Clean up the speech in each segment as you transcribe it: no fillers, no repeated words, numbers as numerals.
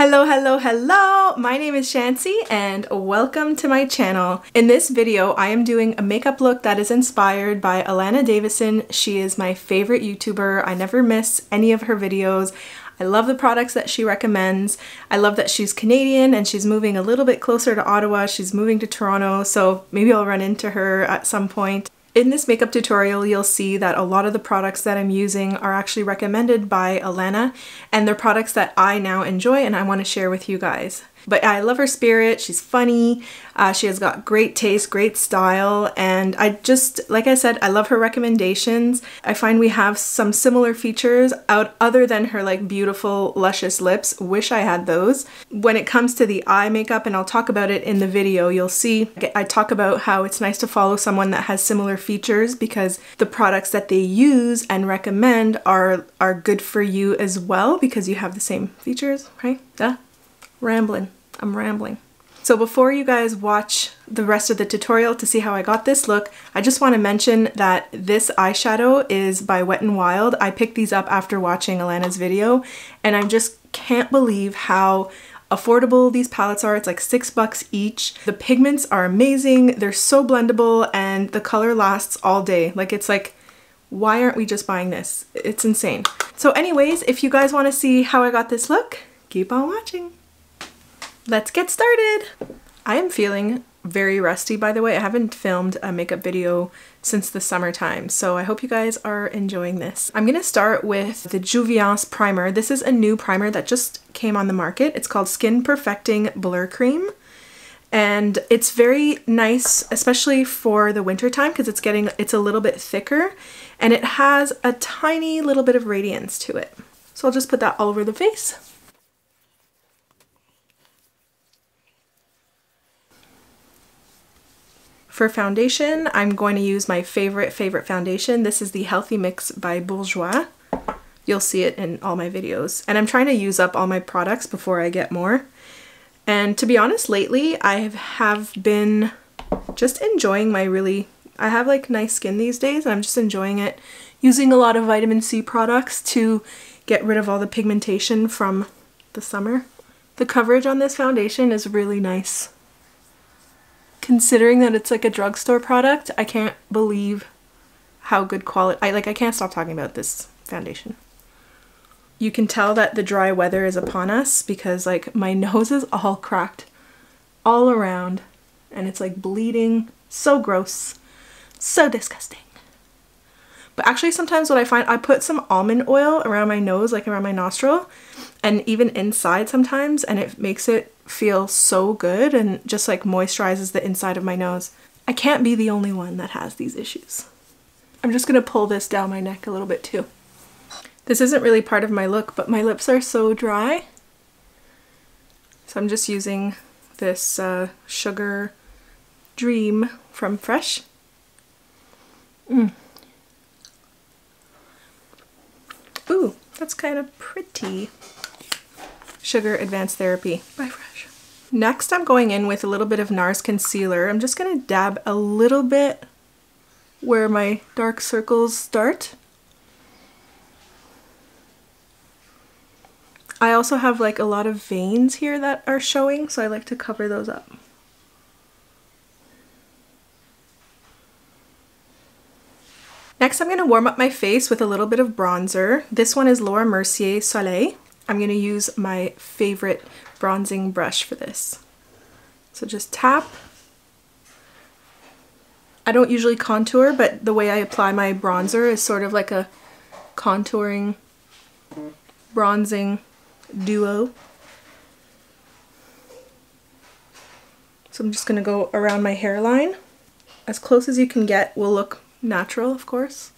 Hello, hello, hello! My name is Chantsy and welcome to my channel. In this video, I am doing a makeup look that is inspired by Allana Davison. She is my favorite YouTuber. I never miss any of her videos. I love the products that she recommends. I love that she's Canadian and she's moving a little bit closer to Ottawa. She's moving to Toronto, so maybe I'll run into her at some point. In this makeup tutorial, you'll see that a lot of the products that I'm using are actually recommended by Allana, and they're products that I now enjoy and I want to share with you guys. But I love her spirit, she's funny, she has got great taste, great style, and I just, like I said, I love her recommendations. I find we have some similar features other than her like beautiful luscious lips. Wish I had those. When it comes to the eye makeup, and I'll talk about it in the video, you'll see I talk about how it's nice to follow someone that has similar features because the products that they use and recommend are good for you as well because you have the same features, right? Duh. Rambling. I'm rambling. So before you guys watch the rest of the tutorial to see how I got this look, I just want to mention that this eyeshadow is by Wet n Wild. I picked these up after watching Allana's video, and I just can't believe how affordable these palettes are. It's like $6 each. The pigments are amazing. They're so blendable and the color lasts all day. Like, it's like, why aren't we just buying this? It's insane. So anyways, if you guys want to see how I got this look, keep on watching. Let's get started! I am feeling very rusty, by the way. I haven't filmed a makeup video since the summertime, so I hope you guys are enjoying this. I'm gonna start with the Jouviance primer. This is a new primer that just came on the market. It's called Skin Perfecting Blur Cream, and it's very nice, especially for the winter time because it's a little bit thicker, and it has a tiny little bit of radiance to it. So I'll just put that all over the face. For foundation, I'm going to use my favorite foundation. This is the Healthy Mix by Bourjois. You'll see it in all my videos. And I'm trying to use up all my products before I get more. And to be honest, lately I have been just enjoying I have like nice skin these days and I'm just enjoying it. Using a lot of vitamin C products to get rid of all the pigmentation from the summer. The coverage on this foundation is really nice. Considering that it's like a drugstore product, I can't believe how good quality. I can't stop talking about this foundation. You can tell that the dry weather is upon us because like my nose is all cracked all around and it's like bleeding. So gross. So disgusting. But actually sometimes what I find, I put some almond oil around my nose, like around my nostril, and even inside sometimes, and it makes it feel so good and just like moisturizes the inside of my nose. I can't be the only one that has these issues. I'm just gonna pull this down my neck a little bit too. This isn't really part of my look, but my lips are so dry. So I'm just using this Sugar Dream from Fresh. Ooh, that's kind of pretty. Sugar Advanced Therapy by Fresh. Next, I'm going in with a little bit of NARS concealer. I'm just going to dab a little bit where my dark circles start. I also have like a lot of veins here that are showing, so I like to cover those up. Next, I'm going to warm up my face with a little bit of bronzer. This one is Laura Mercier Soleil. I'm going to use my favorite bronzing brush for this. So just tap. I don't usually contour, but the way I apply my bronzer is sort of like a contouring, bronzing duo. So I'm just going to go around my hairline. As close as you can get will look natural, of course.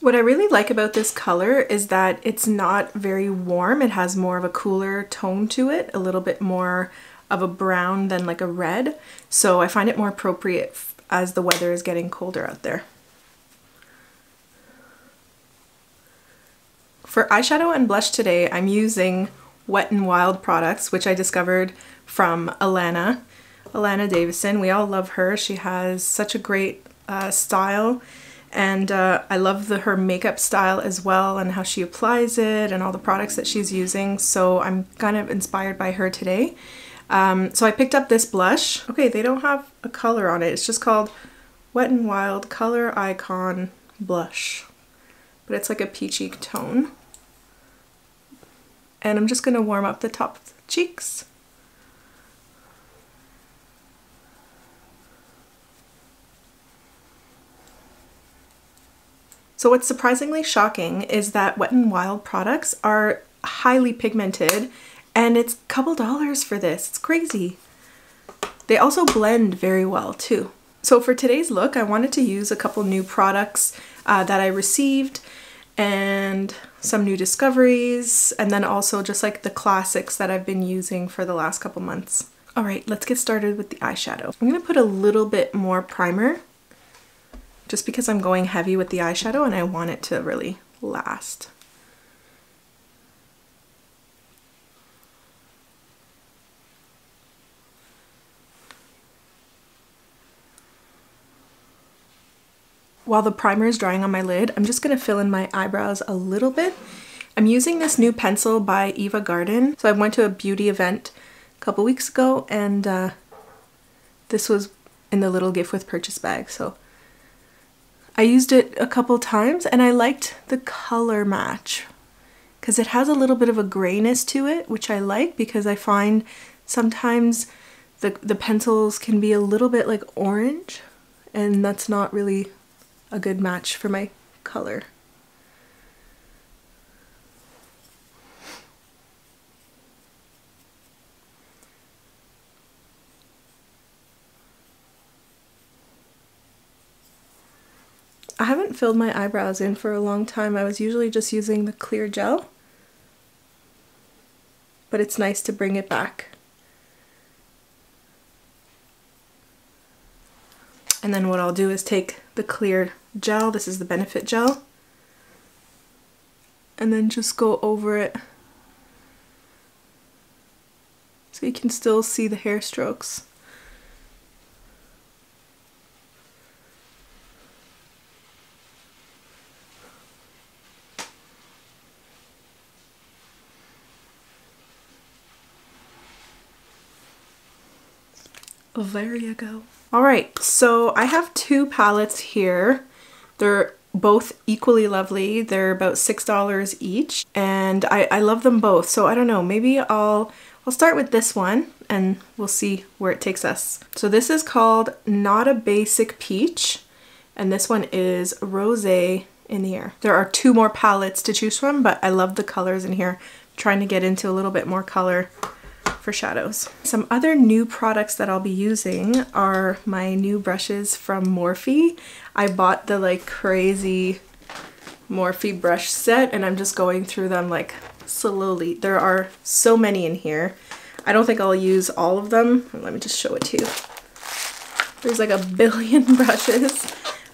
What I really like about this color is that it's not very warm. It has more of a cooler tone to it, a little bit more of a brown than like a red. So I find it more appropriate as the weather is getting colder out there. For eyeshadow and blush today, I'm using Wet n Wild products, which I discovered from Allana Davison. We all love her. She has such a great style And I love her makeup style as well and how she applies it and all the products that she's using. So I'm kind of inspired by her today. So I picked up this blush. Okay, they don't have a color on it. It's just called Wet n Wild Color Icon Blush. But it's like a peachy tone. And I'm just going to warm up the top of the cheeks. So what's surprisingly shocking is that Wet n Wild products are highly pigmented, and it's a couple dollars for this. It's crazy. They also blend very well too. So for today's look, I wanted to use a couple new products that I received and some new discoveries, and then also just like the classics that I've been using for the last couple months. All right, let's get started with the eyeshadow. I'm gonna put a little bit more primer just because I'm going heavy with the eyeshadow and I want it to really last. While the primer is drying on my lid, I'm just gonna fill in my eyebrows a little bit. I'm using this new pencil by Eva Garden. So I went to a beauty event a couple weeks ago, and this was in the little gift with purchase bag. So I used it a couple times and I liked the color match because it has a little bit of a grayness to it, which I like because I find sometimes the pencils can be a little bit like orange, and that's not really a good match for my color. I haven't filled my eyebrows in for a long time. I was usually just using the clear gel, but it's nice to bring it back. And then what I'll do is take the clear gel, this is the Benefit gel, and then just go over it so you can still see the hair strokes. There you go. All right, so I have two palettes here. They're both equally lovely. They're about $6 each, and I love them both. So I don't know, maybe I'll start with this one and we'll see where it takes us. So this is called Not a Basic Peach, and this one is Rosé in the Air. There are two more palettes to choose from, but I love the colors in here. I'm trying to get into a little bit more color for shadows. Some other new products that I'll be using are my new brushes from Morphe. I bought the like crazy Morphe brush set and I'm just going through them like slowly. There are so many in here. I don't think I'll use all of them. Let me just show it to you. There's like a billion brushes.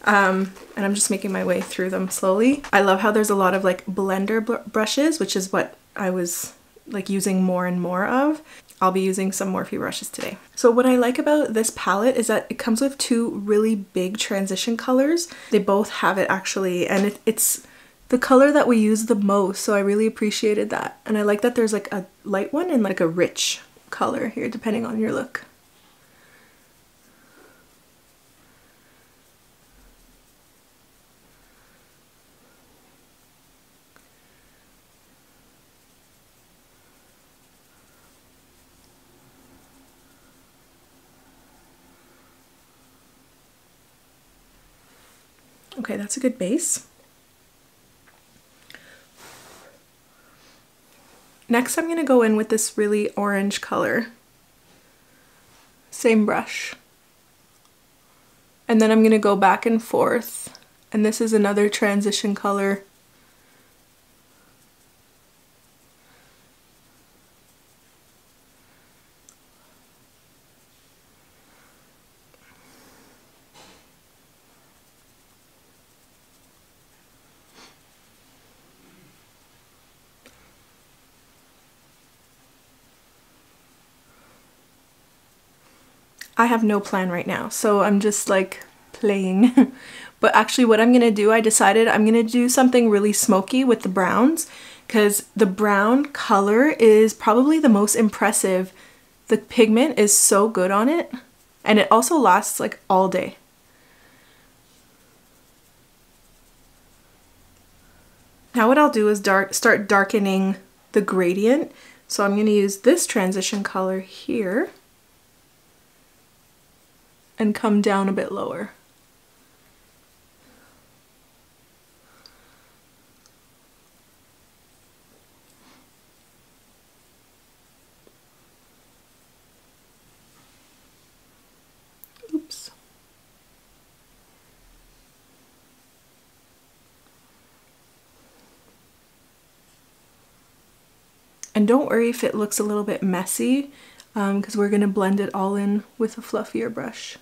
And I'm just making my way through them slowly. I love how there's a lot of like blender brushes, which is what I was like using more and more of. I'll be using some Morphe brushes today. So what I like about this palette is that it comes with two really big transition colors. They both have it actually, and it's the color that we use the most, so I really appreciated that. And I like that there's like a light one and like a rich color here depending on your look. Okay, that's a good base. Next, I'm gonna go in with this really orange color. Same brush. And then I'm gonna go back and forth. And this is another transition color. I have no plan right now, so I'm just like playing But actually what I'm gonna do, I decided I'm gonna do something really smoky with the browns, because the brown color is probably the most impressive. The pigment is so good on it, and it also lasts like all day. Now what I'll do is start darkening the gradient. So I'm going to use this transition color here and come down a bit lower. Oops. And don't worry if it looks a little bit messy, because we're going to blend it all in with a fluffier brush.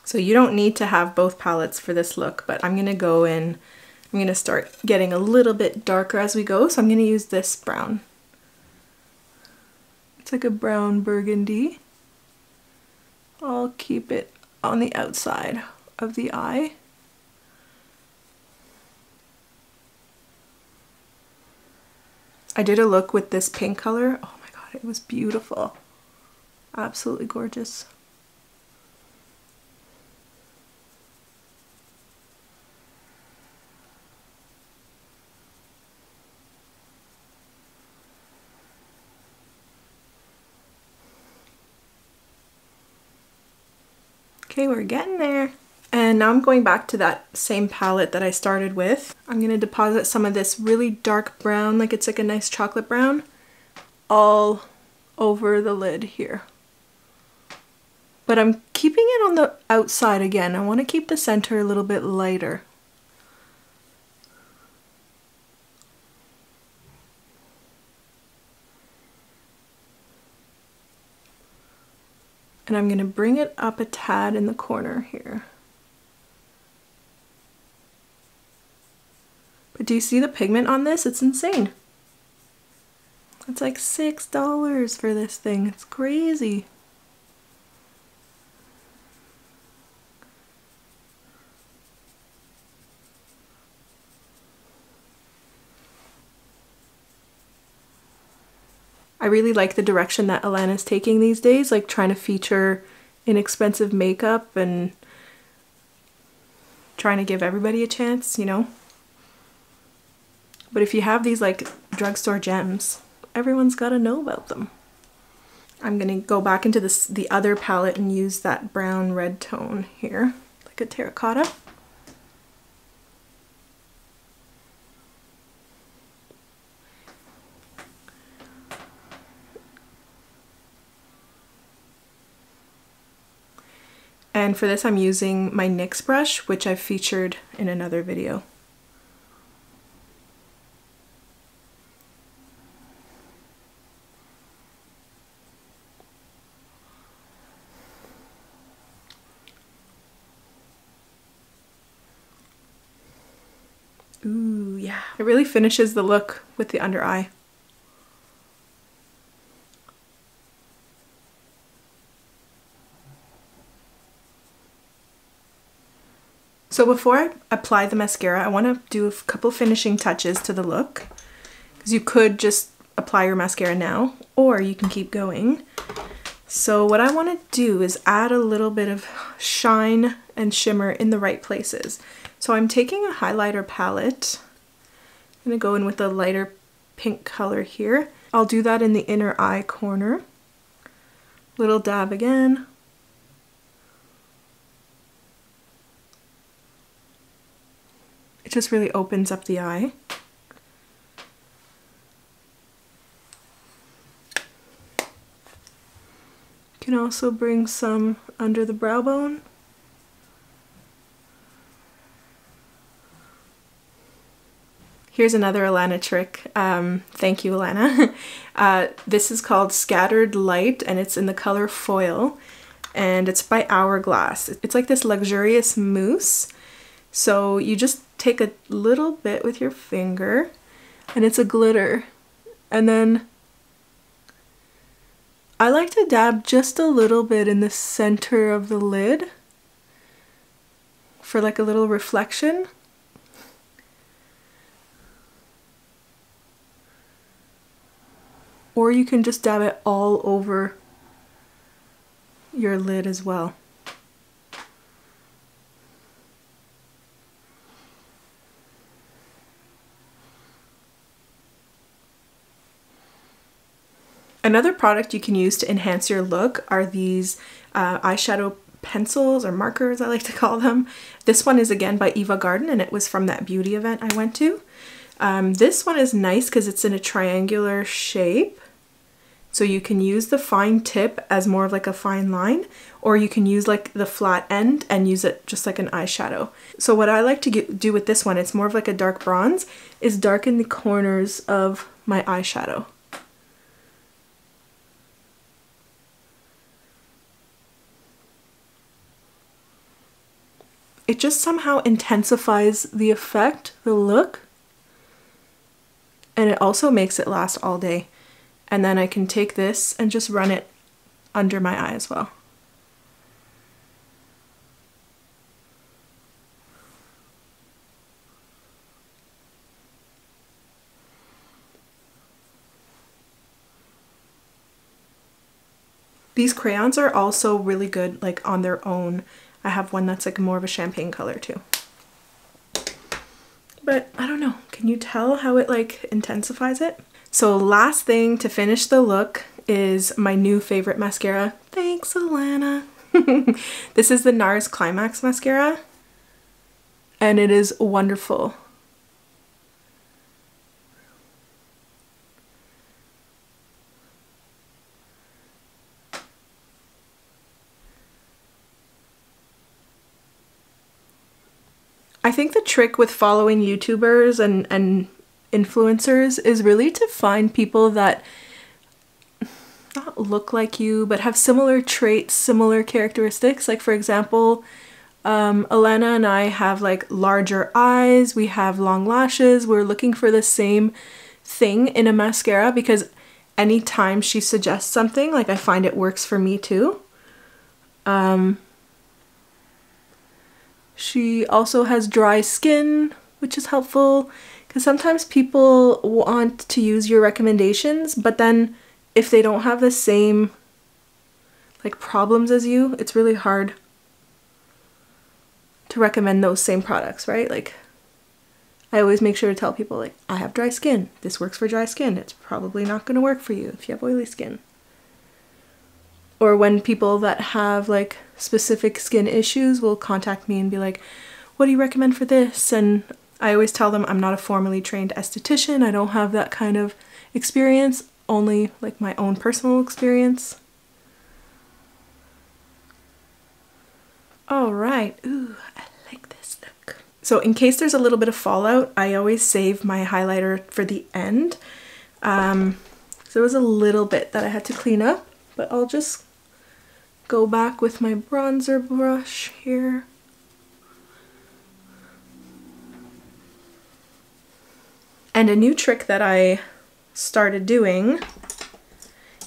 So you don't need to have both palettes for this look, but I'm gonna go in, I'm gonna start getting a little bit darker as we go, so I'm gonna use this brown. It's like a brown burgundy. I'll keep it on the outside of the eye. I did a look with this pink color. Oh my god, it was beautiful. Absolutely gorgeous. Okay, we're getting there. And now I'm going back to that same palette that I started with. I'm going to deposit some of this really dark brown, like it's like a nice chocolate brown, all over the lid here. But I'm keeping it on the outside again. I want to keep the center a little bit lighter. And I'm going to bring it up a tad in the corner here. But do you see the pigment on this? It's insane. It's like $6 for this thing. It's crazy. I really like the direction that Allana's taking these days, like trying to feature inexpensive makeup and trying to give everybody a chance, you know? But if you have these like drugstore gems, everyone's got to know about them. I'm going to go back into the other palette and use that brown red tone here, like a terracotta. And for this I'm using my NYX brush, which I've featured in another video. Ooh, yeah. It really finishes the look with the under eye. So before I apply the mascara, I want to do a couple finishing touches to the look, because you could just apply your mascara now, or you can keep going. So what I want to do is add a little bit of shine and shimmer in the right places. So I'm taking a highlighter palette. I'm going to go in with a lighter pink color here. I'll do that in the inner eye corner. Little dab again. It just really opens up the eye. You can also bring some under the brow bone. Here's another Allana trick. Thank you, Allana. This is called Scattered Light, and it's in the color Foil, and it's by Hourglass. It's like this luxurious mousse. So you just take a little bit with your finger, and it's a glitter. And then I like to dab just a little bit in the center of the lid for like a little reflection. Or you can just dab it all over your lid as well. Another product you can use to enhance your look are these eyeshadow pencils or markers, I like to call them. This one is again by Eva Garden, and it was from that beauty event I went to. This one is nice because it's in a triangular shape. So you can use the fine tip as more of like a fine line, or you can use like the flat end and use it just like an eyeshadow. So what I like to do with this one, it's more of like a dark bronze, is darken the corners of my eyeshadow. It just somehow intensifies the effect, the look, and it also makes it last all day. And then I can take this and just run it under my eye as well. These crayons are also really good like on their own. I have one that's like more of a champagne color too. But I don't know, can you tell how it like intensifies it? So last thing to finish the look is my new favorite mascara. Thanks, Allana. This is the NARS Climax mascara, and it is wonderful. I think the trick with following YouTubers and influencers is really to find people that not look like you but have similar traits, similar characteristics. Like for example, Allana and I have like larger eyes, we have long lashes. We're looking for the same thing in a mascara because anytime she suggests something, like I find it works for me too. She also has dry skin, which is helpful. Because sometimes people want to use your recommendations, but then if they don't have the same like problems as you, it's really hard to recommend those same products, right? Like I always make sure to tell people like, I have dry skin. This works for dry skin. It's probably not going to work for you if you have oily skin. Or when people that have like specific skin issues will contact me and be like, what do you recommend for this? And I always tell them I'm not a formally trained esthetician. I don't have that kind of experience, only like my own personal experience. All right, ooh, I like this look. So in case there's a little bit of fallout, I always save my highlighter for the end. So there was a little bit that I had to clean up, but I'll just go back with my bronzer brush here. And a new trick that I started doing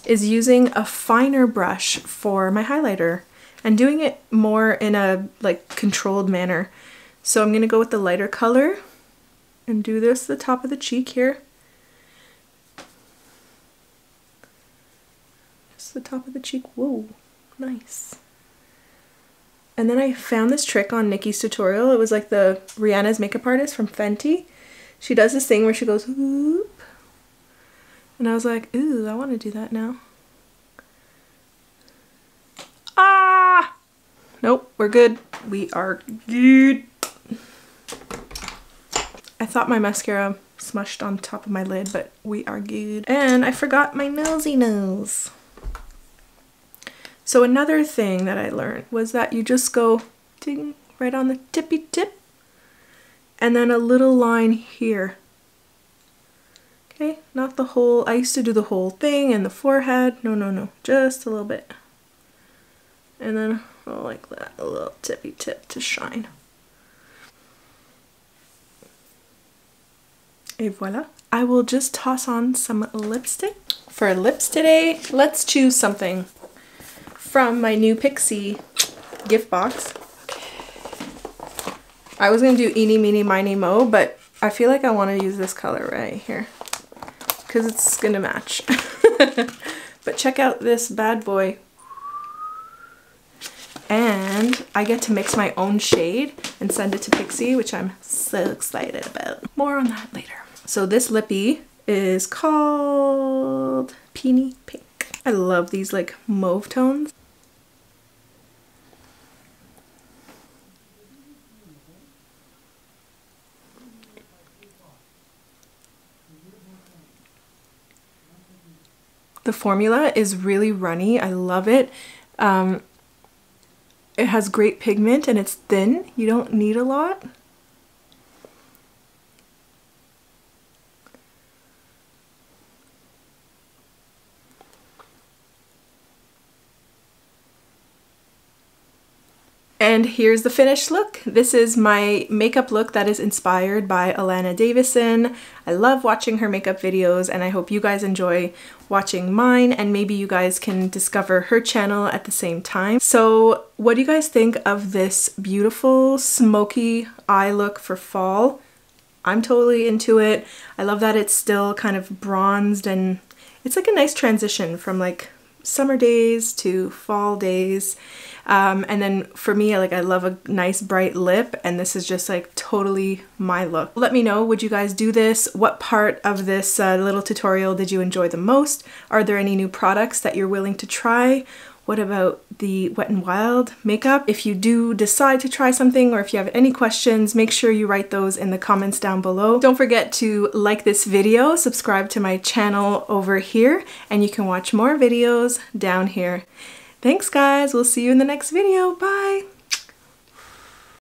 is using a finer brush for my highlighter and doing it more in a like controlled manner. So I'm gonna go with the lighter color and do this at the top of the cheek here. Just the top of the cheek, whoa, nice. And then I found this trick on Nikki's tutorial. It was like the Rihanna's makeup artist from Fenty. She does this thing where she goes whoop, and I was like, ooh, I want to do that now. Ah! Nope, we're good. We are good. I thought my mascara smushed on top of my lid, but we are good. And I forgot my nosy nose. So another thing that I learned was that you just go ding right on the tippy tip, and then a little line here. Okay, not the whole, I used to do the whole thing and the forehead. No, no, no, just a little bit. And then like that, a little tippy tip to shine. Et voila. I will just toss on some lipstick. For lips today, let's choose something from my new Pixie gift box. I was gonna do Eeny, Meeny, Miny, Mo, but I feel like I want to use this color right here because it's gonna match. But check out this bad boy. And I get to mix my own shade and send it to Pixie, which I'm so excited about. More on that later. So this lippy is called Peony Pink. I love these like mauve tones. The formula is really runny. I love it. It has great pigment and it's thin. You don't need a lot. And here's the finished look. This is my makeup look that is inspired by Allana Davison. I love watching her makeup videos and I hope you guys enjoy watching mine and maybe you guys can discover her channel at the same time. So what do you guys think of this beautiful smoky eye look for fall? I'm totally into it. I love that it's still kind of bronzed and it's like a nice transition from like summer days to fall days. And then for me, like I love a nice bright lip and this is just like totally my look. Let me know, would you guys do this? What part of this little tutorial did you enjoy the most? Are there any new products that you're willing to try? What about the Wet n Wild makeup? If you do decide to try something or if you have any questions, make sure you write those in the comments down below. Don't forget to like this video, subscribe to my channel over here, and you can watch more videos down here. Thanks guys, we'll see you in the next video. Bye!